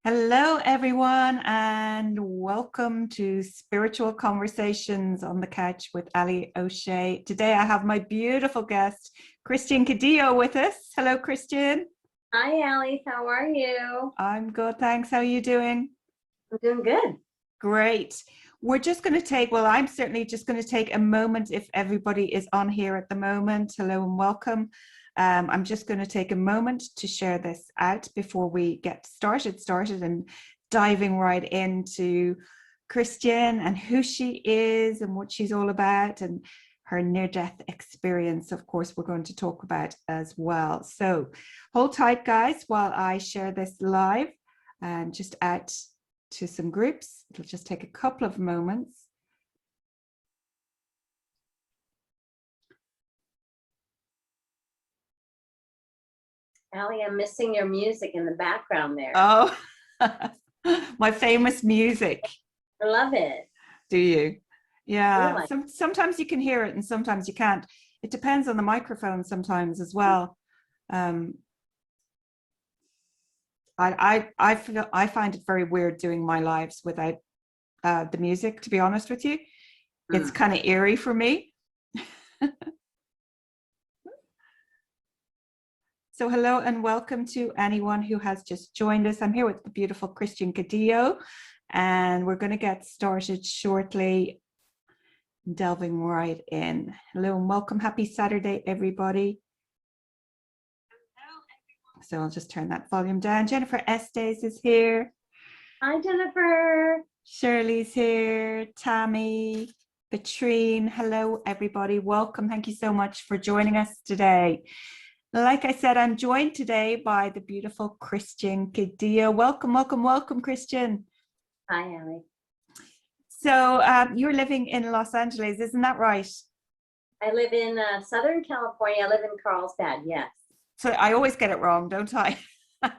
Hello, everyone, and welcome to Spiritual Conversations on the Couch with Allie O'Shea. Today, I have my beautiful guest, Christian Cadillo, with us. Hello, Christian. Hi, Allie. How are you? I'm good, thanks. How are you doing? I'm doing good. Great. I'm certainly just going to take a moment if everybody is on here at the moment. Hello and welcome. I'm just going to take a moment to share this out before we get started and diving right into Christian and who she is and what she's all about and her near-death experience, of course, we're going to talk about as well. So hold tight, guys, while I share this live and just out to some groups. It'll just take a couple of moments. Allie, I'm missing your music in the background there. Oh, my famous music. I love it. Do you? Yeah. Really? Sometimes you can hear it and sometimes you can't. It depends on the microphone sometimes as well. I find it very weird doing my lives without the music, to be honest with you. It's kind of eerie for me. So hello and welcome to anyone who has just joined us. I'm here with the beautiful Christian Cadillo, and we're going to get started shortly, delving right in. Hello and welcome. Happy Saturday, everybody. So I'll just turn that volume down. Jennifer Estes is here. Hi, Jennifer. Shirley's here. Tammy, Patrine. Hello, everybody. Welcome. Thank you so much for joining us today. Like I said, I'm joined today by the beautiful Christian Cadillo. Welcome, welcome, welcome, Christian. Hi, Allie. So you're living in Los Angeles, isn't that right? I live in Southern California. I live in Carlsbad, yes. So I always get it wrong, don't I? I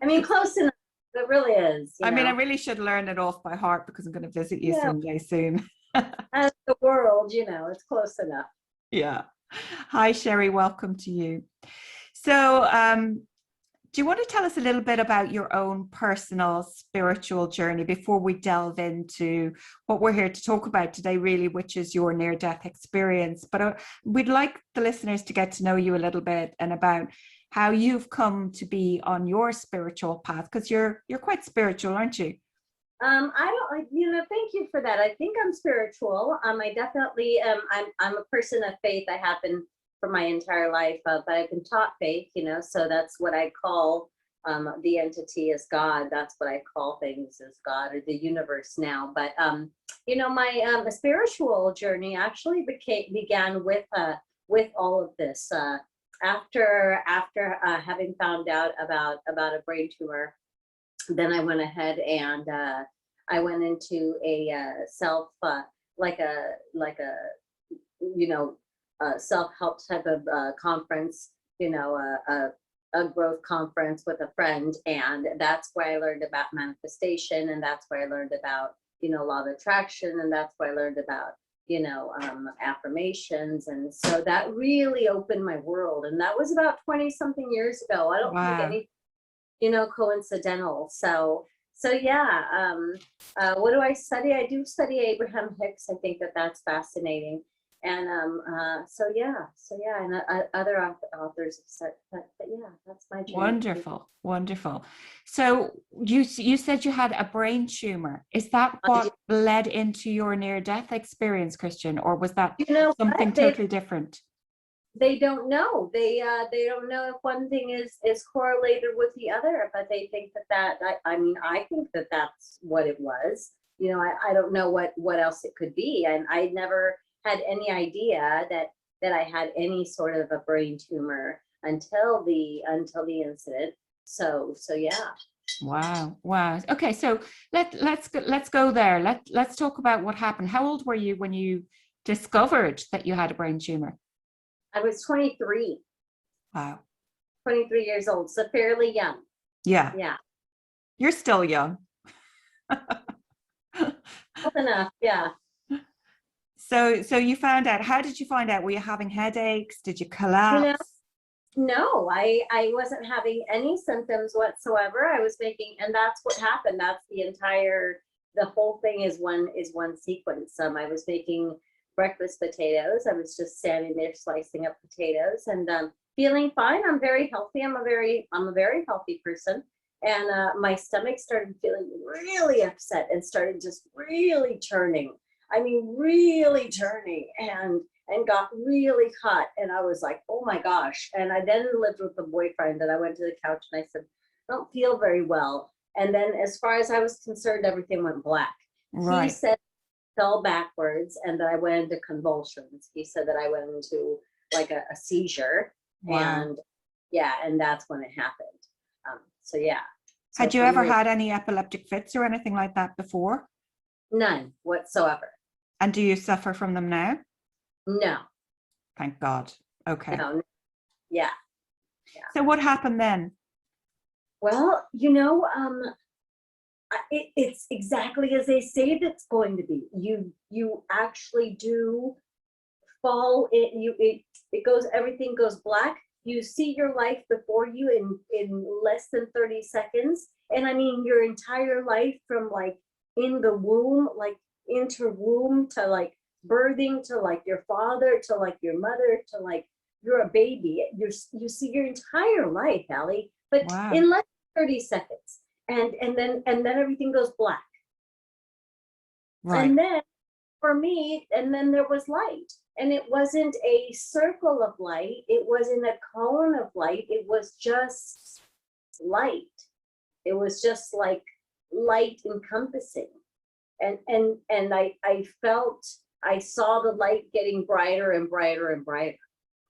mean, close enough. It really is. I mean, I really should learn it off by heart because I'm going to visit you someday soon. As the world, it's close enough. Yeah. Hi, Sherry. Welcome to you. So do you want to tell us a little bit about your own personal spiritual journey before we delve into what we're here to talk about today, really, which is your near-death experience? But we'd like the listeners to get to know you a little bit and about how you've come to be on your spiritual path, because you're quite spiritual, aren't you? Thank you for that. I think I'm spiritual. I definitely I'm a person of faith. I have been for my entire life, but I've been taught faith, so that's what I call the entity as God. That's what I call things as God or the universe now. But my spiritual journey actually began with all of this. After having found out about a brain tumor, then I went ahead and I went into a self self-help type of conference, a growth conference with a friend, and that's where I learned about manifestation, and that's where I learned about law of attraction, and that's where I learned about affirmations, and so that really opened my world, and that was about 20 something years ago. I don't think any coincidental. So yeah. What do I study? I do study Abraham Hicks. I think that's fascinating. And so yeah, and other authors have said, but yeah, that's my journey. Wonderful. So you said you had a brain tumor. Is that what led into your near-death experience, Christian, or was that something totally different? They don't know. They don't know if one thing is correlated with the other, but they think that I think that that's what it was. I don't know what else it could be, and I never had any idea that I had any sort of a brain tumor until the incident. So yeah. Wow. Okay, so let's go there. Let's talk about what happened. How old were you when you discovered that you had a brain tumor? I was 23. Wow. 23 years old, so fairly young. Yeah. Yeah. You're still young. Old enough, yeah. So you found out. How did you find out? Were you having headaches? Did you collapse? No, I wasn't having any symptoms whatsoever. I was making, and that's what happened. That's the whole thing is one sequence. I was making breakfast potatoes. I was just standing there slicing up potatoes and feeling fine. I'm very healthy. I'm a very healthy person. And my stomach started feeling really upset and started just really turning. I mean, really turning. And got really hot. And I was like, oh my gosh. And I then lived with a boyfriend and I went to the couch and I said, I don't feel very well. And then as far as I was concerned, everything went black. He Right. said fell backwards and that I went into convulsions. He said that I went into like a seizure. Wow. And yeah, and that's when it happened. So yeah. So Had you for ever me, had any epileptic fits or anything like that before? none whatsoever. And do you suffer from them now? No, Thank God. Okay. no, yeah. So what happened then? Well, it's exactly as they say that's going to be. You actually do fall in. It goes. Everything goes black. You see your life before you in less than 30 seconds, and I mean your entire life from like in the womb, like interwomb to like birthing to like your father to like your mother to like you're a baby. You see your entire life, Allie, but Wow. in less than 30 seconds and then everything goes black. Right. And then for me, and then there was light. And it wasn't a circle of light, it wasn't a cone of light, it was just light. It was just like light encompassing. And I felt I saw the light getting brighter and brighter and brighter.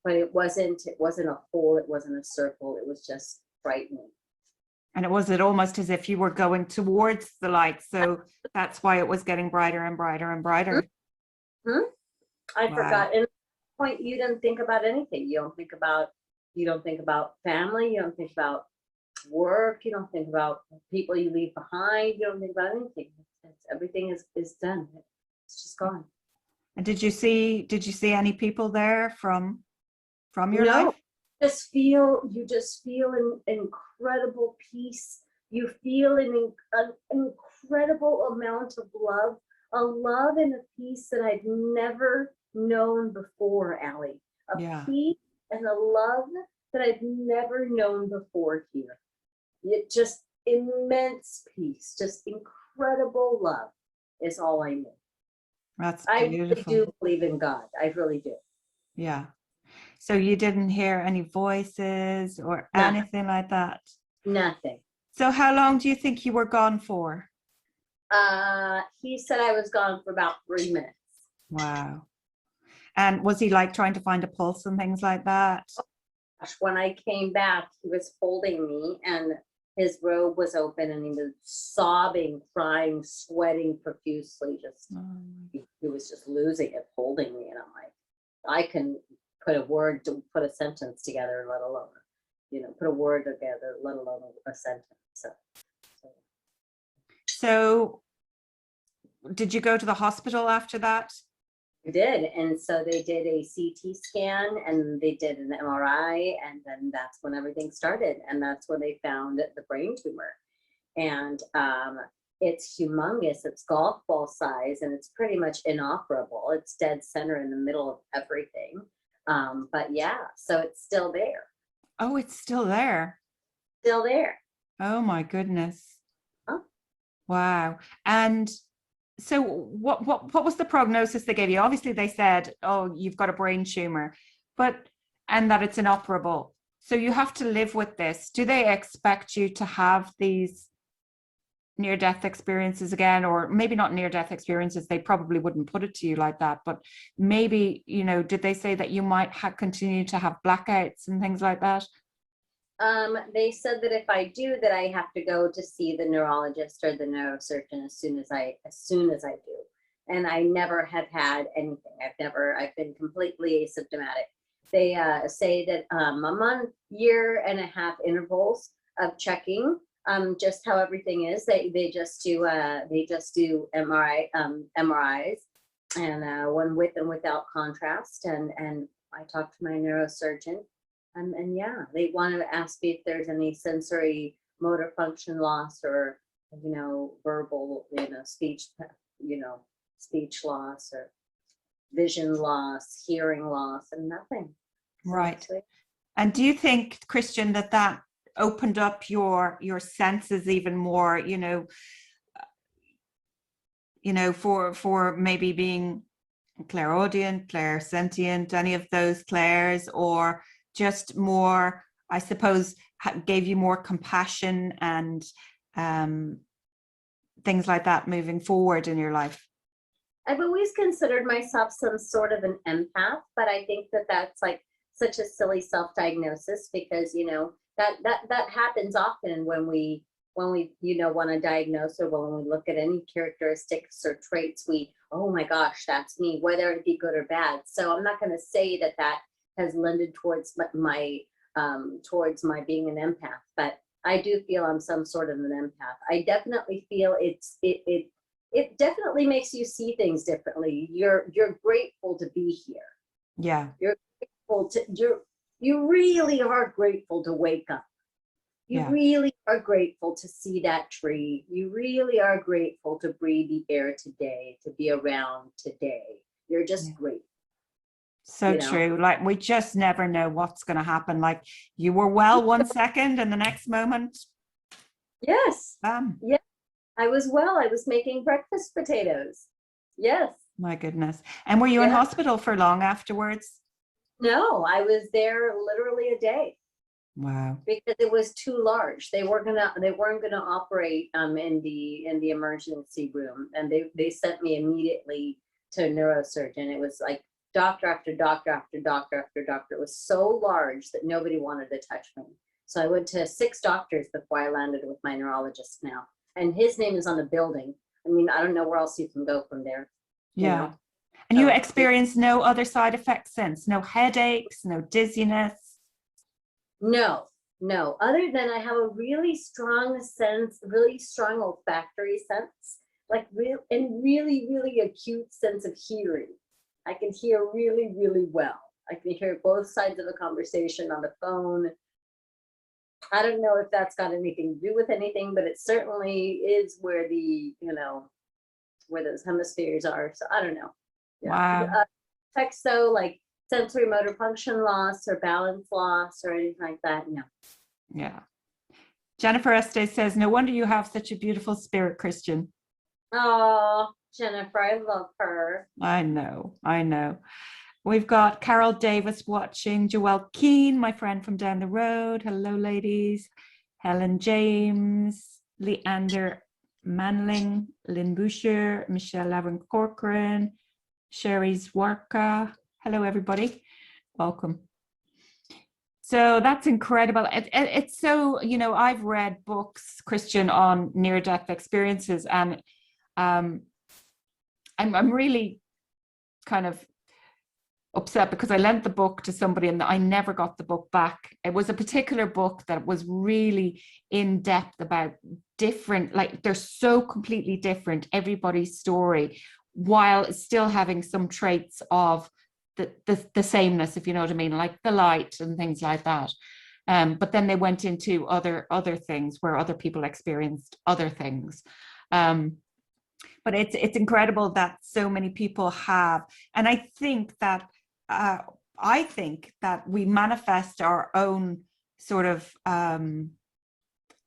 But it wasn't a hole, it wasn't a circle, it was just frightening. And it almost as if you were going towards the light. So that's why it was getting brighter and brighter and brighter. Mm-hmm. I Wow. forgot. And at that point, you didn't think about anything. You don't think about family. You don't think about work. You don't think about people you leave behind. You don't think about anything. Everything is done. It's just gone. And did you see any people there from your No, life? you just feel an incredible peace. You feel an incredible amount of love, a love and a peace that I've never known before, Allie. A Yeah. peace and a love that I've never known before here. It just immense peace, just incredible love is all I knew. That's I really beautiful. do believe in God. I really do. Yeah. So you didn't hear any voices or Nothing. anything like that. Nothing. So how long do you think you were gone for? He said I was gone for about 3 minutes. Wow. And was he like trying to find a pulse and things like that? Gosh, when I came back, he was holding me and his robe was open and he was sobbing, crying, sweating profusely. He was just losing it, holding me. And I'm like, I can put a sentence together, let alone, put a word together, let alone a sentence. So did you go to the hospital after that? I did. And so they did a CT scan and they did an MRI. And then that's when everything started. And that's when they found the brain tumor. And it's humongous. It's golf ball size and it's pretty much inoperable. It's dead center in the middle of everything. But yeah, so it's still there. Oh, it's still there. Still there. Oh my goodness. Huh? Wow. And so what was the prognosis they gave you? Obviously they said, oh, you've got a brain tumor, and that it's inoperable. So you have to live with this. Do they expect you to have these near-death experiences again? Or maybe not near-death experiences, they probably wouldn't put it to you like that, but maybe, did they say that you might continue to have blackouts and things like that? They said that if I do, that I have to go to see the neurologist or the neurosurgeon as soon as I do. And I never have had anything. I've been completely asymptomatic. They say that I'm on 1.5 year intervals of checking just how everything is. They just do MRIs and one with and without contrast. And I talked to my neurosurgeon And yeah, they wanted to ask me if there's any sensory motor function loss or, verbal, speech loss or vision loss, hearing loss, and nothing. So Right. And do you think, Christian, that opened up your senses even more, for maybe being clairaudient, clairsentient, any of those clairs, or just more, I suppose, gave you more compassion and things like that moving forward in your life? I've always considered myself some sort of an empath, but I think that that's like such a silly self-diagnosis because that happens often when we want to diagnose, or when we look at any characteristics or traits, oh my gosh, that's me, whether it be good or bad. So I'm not going to say that has lended towards my being an empath, but I do feel I'm some sort of an empath. I definitely feel it definitely makes you see things differently. You're grateful to be here. Yeah. You're grateful you really are grateful to wake up. You really are grateful to see that tree. You really are grateful to breathe the air today, to be around today. You're just grateful. So true. Like, we just never know what's going to happen. Like, you were well 1 second and the next moment. Yes. Yeah. I was well. I was making breakfast potatoes. Yes. My goodness. And were you in hospital for long afterwards? No, I was there literally a day. Wow. Because it was too large. They weren't gonna operate in the emergency room, and they sent me immediately to a neurosurgeon. It was like doctor after doctor after doctor after doctor. It was so large that nobody wanted to touch me. So I went to 6 doctors before I landed with my neurologist now. And his name is on the building. I mean, I don't know where else you can go from there. Yeah. And you experienced no other side effects since? No headaches, no dizziness? No. Other than I have a really strong sense, really strong olfactory sense, like really, really acute sense of hearing. I can hear really, really well. I can hear both sides of a conversation on the phone. I don't know if that's got anything to do with anything, but it certainly is where where those hemispheres are. So I don't know. Yeah. Wow. Text though, like sensory motor function loss or balance loss or anything like that, no. Yeah. Jennifer Estes says, no wonder you have such a beautiful spirit, Christian. Oh, Jennifer, I love her. I know. We've got Carol Davis watching, Joelle Keane, my friend from down the road. Hello, ladies. Helen James, Leander Manling, Lynn Boucher, Michelle Laverne Corcoran, Sherry Zwarka. Hello, everybody. Welcome. So that's incredible. It's so, I've read books, Christian, on near-death experiences, and I'm really kind of upset because I lent the book to somebody and I never got the book back. It was a particular book that was really in depth about different, like they're so completely different, everybody's story, while still having some traits of the sameness, if you know what I mean, like the light and things like that. But then they went into other things where other people experienced other things. But it's incredible that so many people have, and I think that we manifest our own sort of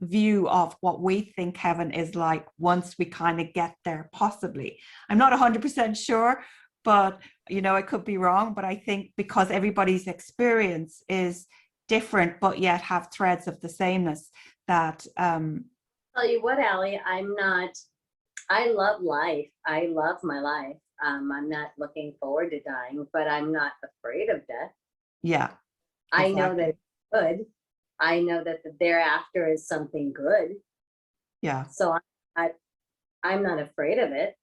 view of what we think heaven is like once we kind of get there, possibly. I'm not 100% sure, but I could be wrong, but I think because everybody's experience is different, but yet have threads of the sameness, that tell you what, Allie, I love life. I love my life. I'm not looking forward to dying, but I'm not afraid of death. Yeah. Exactly. I know that it's good. I know that the thereafter is something good. Yeah. So I'm not afraid of it.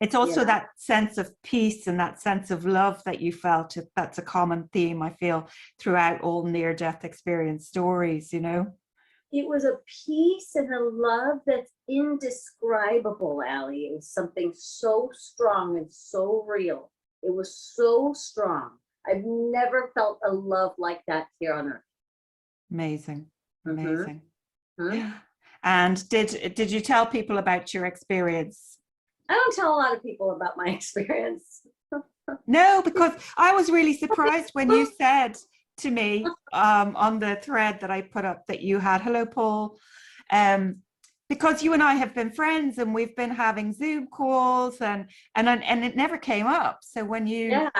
It's also that sense of peace and that sense of love that you felt. That's a common theme, I feel, throughout all near-death experience stories, It was a peace and a love that's indescribable, Allie. It was something so strong and so real. It was so strong. I've never felt a love like that here on earth. Amazing. Mhm. Amazing. Mhm. Yeah. And did you tell people about your experience? I don't tell a lot of people about my experience. No, because I was really surprised when you said to me on the thread that I put up that you had, hello, Paul, because you and I have been friends and we've been having Zoom calls and it never came up. So when you Yeah.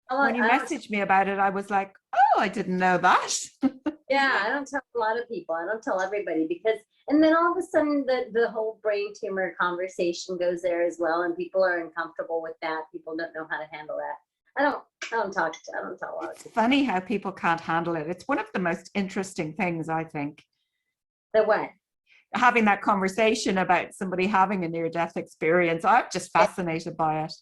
when you I don't, messaged me about it, I was like, oh, I didn't know that. yeah, I don't tell a lot of people. I don't tell everybody because, and then all of a sudden the whole brain tumor conversation goes there as well, and people are uncomfortable with that. People don't know how to handle that. I don't tell a lot of It's people. funny how people can't handle it. It's one of the most interesting things, I think, The what? having that conversation about somebody having a near-death experience. I'm just fascinated by it.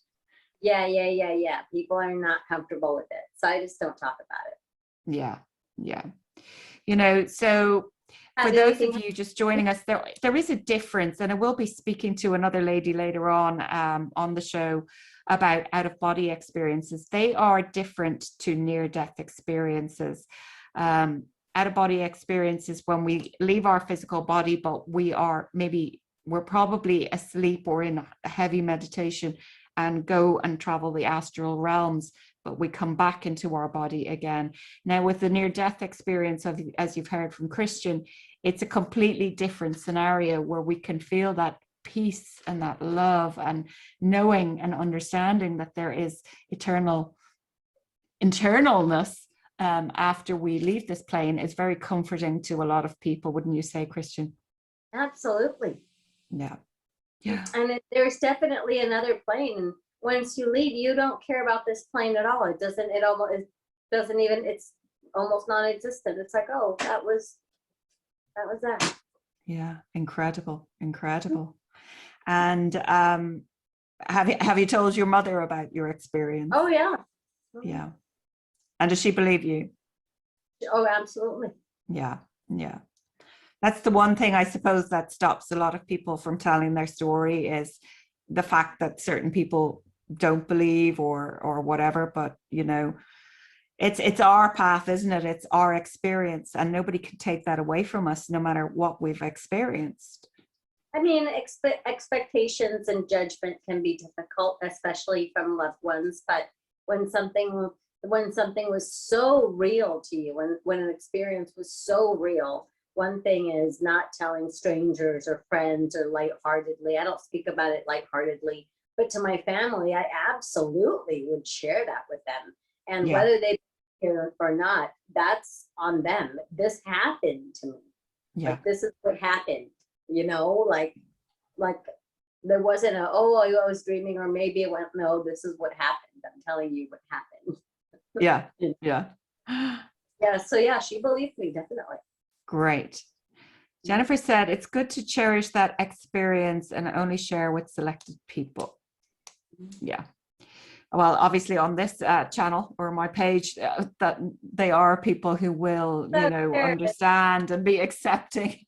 Yeah. People are not comfortable with it, so I just don't talk about it. Yeah, yeah. You know, so for Have those of anything? you just joining us, there is a difference, and I will be speaking to another lady later on the show about out-of-body experiences. They are different to near-death experiences. Out-of-body experiences when we leave our physical body, but we're probably asleep or in a heavy meditation and go and travel the astral realms, but we come back into our body again. Now, with the near-death experience, as you've heard from Christian, it's a completely different scenario where we can feel that peace and that love and knowing and understanding that there is eternalness after we leave this plane is very comforting to a lot of people, wouldn't you say, Christian? Absolutely. Yeah. Yeah. And there's definitely another plane. And once you leave, you don't care about this plane at all. It doesn't even, it's almost non-existent. It's like, oh, that was that. Yeah. Incredible. And have you told your mother about your experience? Oh yeah. Yeah. And does she believe you? Oh, absolutely. Yeah. That's the one thing I suppose that stops a lot of people from telling their story, is the fact that certain people don't believe or whatever. But you know, it's our path, isn't it? It's our experience, and nobody can take that away from us, no matter what we've experienced. I mean, expectations and judgment can be difficult, especially from loved ones. But when something was so real to you, when an experience was so real, one thing is not telling strangers or friends or lightheartedly. I don't speak about it lightheartedly, but to my family, I absolutely would share that with them. And Yeah. whether they hear or not, that's on them. This happened to me. Yeah. Like, this is what happened, like there wasn't I was dreaming, or maybe it went, no, this is what happened. I'm telling you what happened. Yeah. Yeah. So yeah, she believed me, definitely. Great. Jennifer said it's good to cherish that experience and only share with selected people. Yeah. Well, obviously on this channel or my page, that they are people who will, understand and be accepting.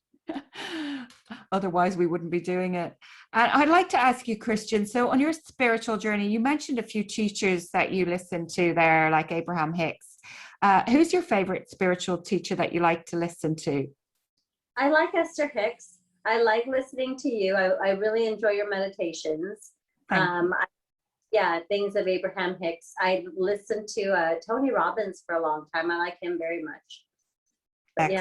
Otherwise, we wouldn't be doing it. And I'd like to ask you, Christian, so on your spiritual journey, you mentioned a few teachers that you listen to there, like Abraham Hicks. Who's your favorite spiritual teacher that you like to listen to? I like Esther Hicks. I like listening to you. I really enjoy your meditations. Things of Abraham Hicks. I listened to Tony Robbins for a long time. I like him very much. But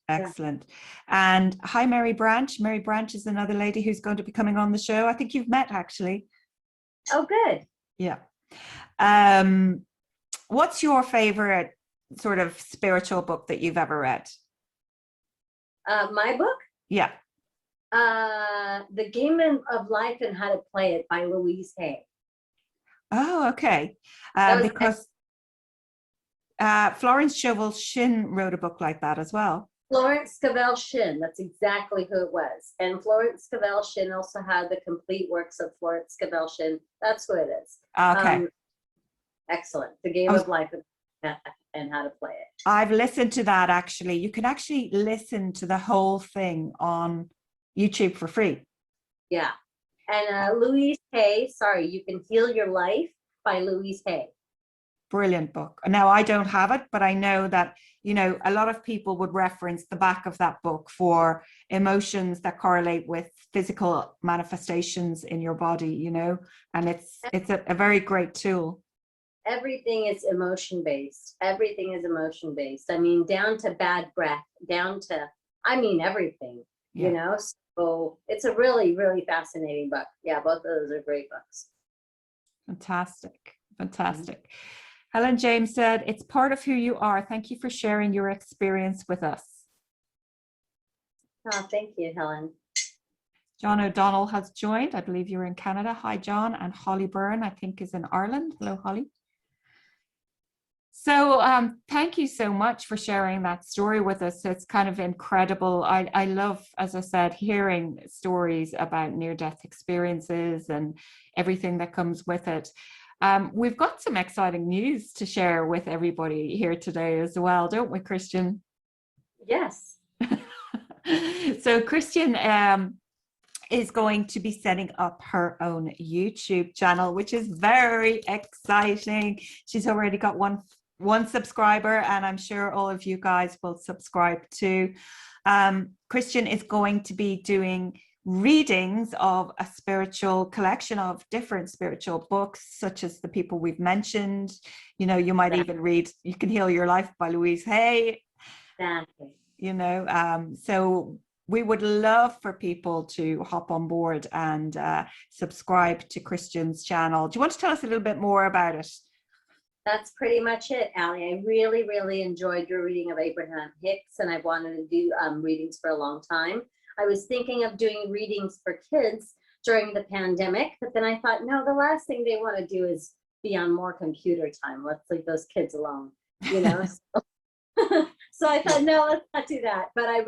Excellent. And hi, Mary Branch. Mary Branch is another lady who's going to be coming on the show. I think you've met, actually. Oh, good. Yeah. What's your favorite sort of spiritual book that you've ever read? My book? Yeah. The Game of Life and How to Play It by Louise Hay. Oh, okay. Because Florence Scovel Shinn wrote a book like that as well. Florence Scovel Shinn, that's exactly who it was. And Florence Scovel Shinn also had the complete works of Florence Scovel Shinn. That's who it is. Okay. Excellent. The Game of Life and How to Play It. I've listened to that, actually. You can actually listen to the whole thing on YouTube for free. Yeah. And Louise Hay, You Can Heal Your Life by Louise Hay. Brilliant book. Now, I don't have it, but I know that, you know, a lot of people would reference the back of that book for emotions that correlate with physical manifestations in your body, you know, and it's a very great tool. Everything is emotion based. Everything is emotion based. I mean, down to bad breath, down to, I mean, everything, you know? So it's a really, really fascinating book. Yeah, both of those are great books. Fantastic. Fantastic. Helen James said, it's part of who you are. Thank you for sharing your experience with us. Oh, thank you, Helen. John O'Donnell has joined. I believe you're in Canada. Hi, John. And Holly Byrne, I think, is in Ireland. Hello, Holly. So thank you so much for sharing that story with us. It's kind of incredible. I love, as I said, hearing stories about near-death experiences and everything that comes with it. We've got some exciting news to share with everybody here today as well, don't we, Christian? Yes. So Christian is going to be setting up her own YouTube channel, which is very exciting. She's already got one subscriber, and I'm sure all of you guys will subscribe too. Christian is going to be doing readings of a spiritual collection of different spiritual books, such as the people we've mentioned. You know, you might even read You Can Heal Your Life by Louise Hay. Exactly. You know, so we would love for people to hop on board and subscribe to Christian's channel. Do you want to tell us a little bit more about it? That's pretty much it, Allie. I really, really enjoyed your reading of Abraham Hicks, and I've wanted to do readings for a long time. I was thinking of doing readings for kids during the pandemic, but then I thought, no, the last thing they want to do is be on more computer time. Let's leave those kids alone, you know? So I thought, no, let's not do that. But I've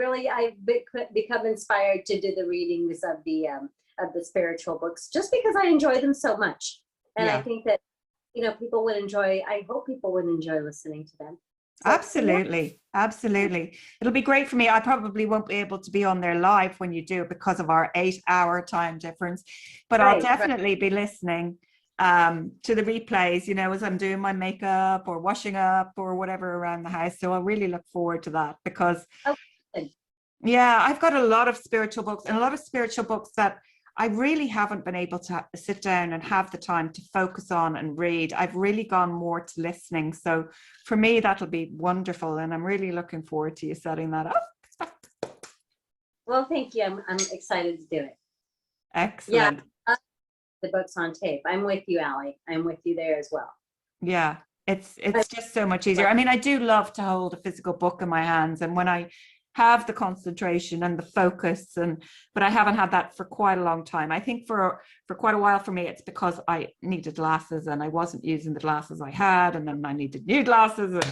become inspired to do the readings of the spiritual books just because I enjoy them so much. And I think that, you know, I hope people would enjoy listening to them. So, absolutely. Absolutely. It'll be great for me. I probably won't be able to be on there live when you do it because of our 8-hour time difference, but I'll definitely be listening to the replays, you know, as I'm doing my makeup or washing up or whatever around the house. So I really look forward to that because I've got a lot of spiritual books and a lot of spiritual books that I really haven't been able to sit down and have the time to focus on and read. I've really gone more to listening. So for me, that'll be wonderful. And I'm really looking forward to you setting that up. Well, thank you. I'm excited to do it. Excellent. Yeah, the books on tape. I'm with you, Allie. I'm with you there as well. Yeah, it's just so much easier. I mean, I do love to hold a physical book in my hands. And when I have the concentration and the focus, but I haven't had that for quite a long time. I think for quite a while for me, it's because I needed glasses and I wasn't using the glasses I had, and then I needed new glasses.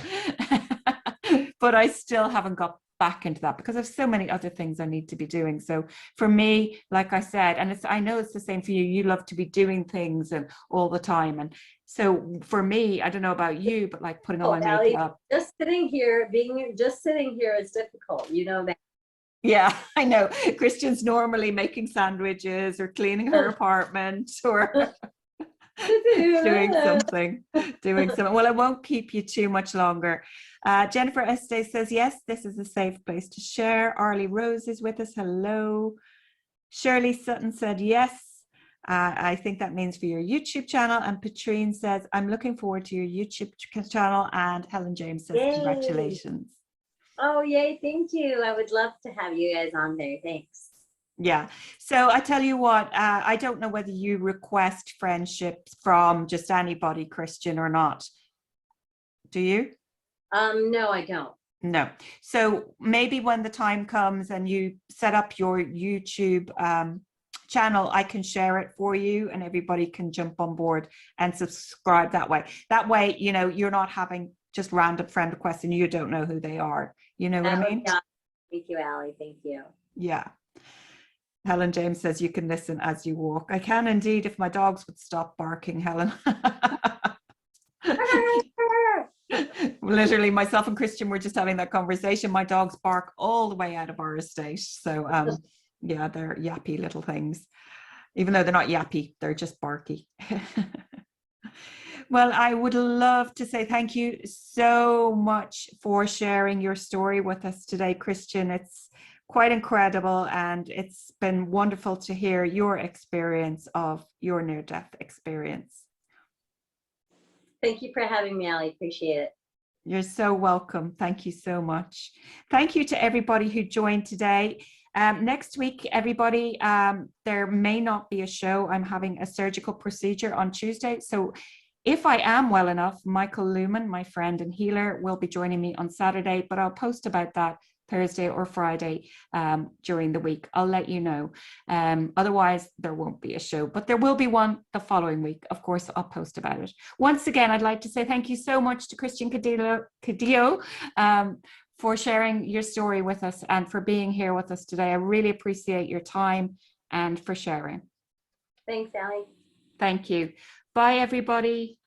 But I still haven't got back into that because there's so many other things I need to be doing. So for me, like I said, and I know it's the same for you, you love to be doing things and all the time. And so for me, I don't know about you, but like putting on my makeup. Just sitting here is difficult, you know that. Yeah, I know. Christian's normally making sandwiches or cleaning her apartment or doing something. Well, I won't keep you too much longer. Jennifer Estes says, yes, this is a safe place to share. Arlie Rose is with us. Hello. Shirley Sutton said, yes. I think that means for your YouTube channel. And Patrine says, I'm looking forward to your YouTube channel. And Helen James says, yay. Congratulations. Oh, yay. Thank you. I would love to have you guys on there. Thanks. Yeah. So I tell you what, I don't know whether you request friendships from just anybody, Christian, or not. Do you? No, I don't. No. So maybe when the time comes and you set up your YouTube channel, I can share it for you and everybody can jump on board and subscribe that way. That way, you know, you're not having just random friend requests and you don't know who they are. You know what I mean? Yeah. Thank you, Allie. Thank you. Yeah. Helen James says you can listen as you walk. I can indeed if my dogs would stop barking, Helen. Literally, myself and Christian were just having that conversation. My dogs bark all the way out of our estate. So yeah, they're yappy little things. Even though they're not yappy, they're just barky. Well, I would love to say thank you so much for sharing your story with us today, Christian. It's quite incredible, and it's been wonderful to hear your experience of your near-death experience. Thank you for having me, Allie. Appreciate it. You're so welcome. Thank you so much. Thank you to everybody who joined today. Next week, everybody, there may not be a show. I'm having a surgical procedure on Tuesday. So if I am well enough, Michael Luman, my friend and healer, will be joining me on Saturday, but I'll post about that Thursday or Friday during the week. I'll let you know. Otherwise, there won't be a show, but there will be one the following week. Of course, I'll post about it. Once again, I'd like to say thank you so much to Christian Cadillo for sharing your story with us and for being here with us today. I really appreciate your time and for sharing. Thanks, Allie. Thank you. Bye, everybody.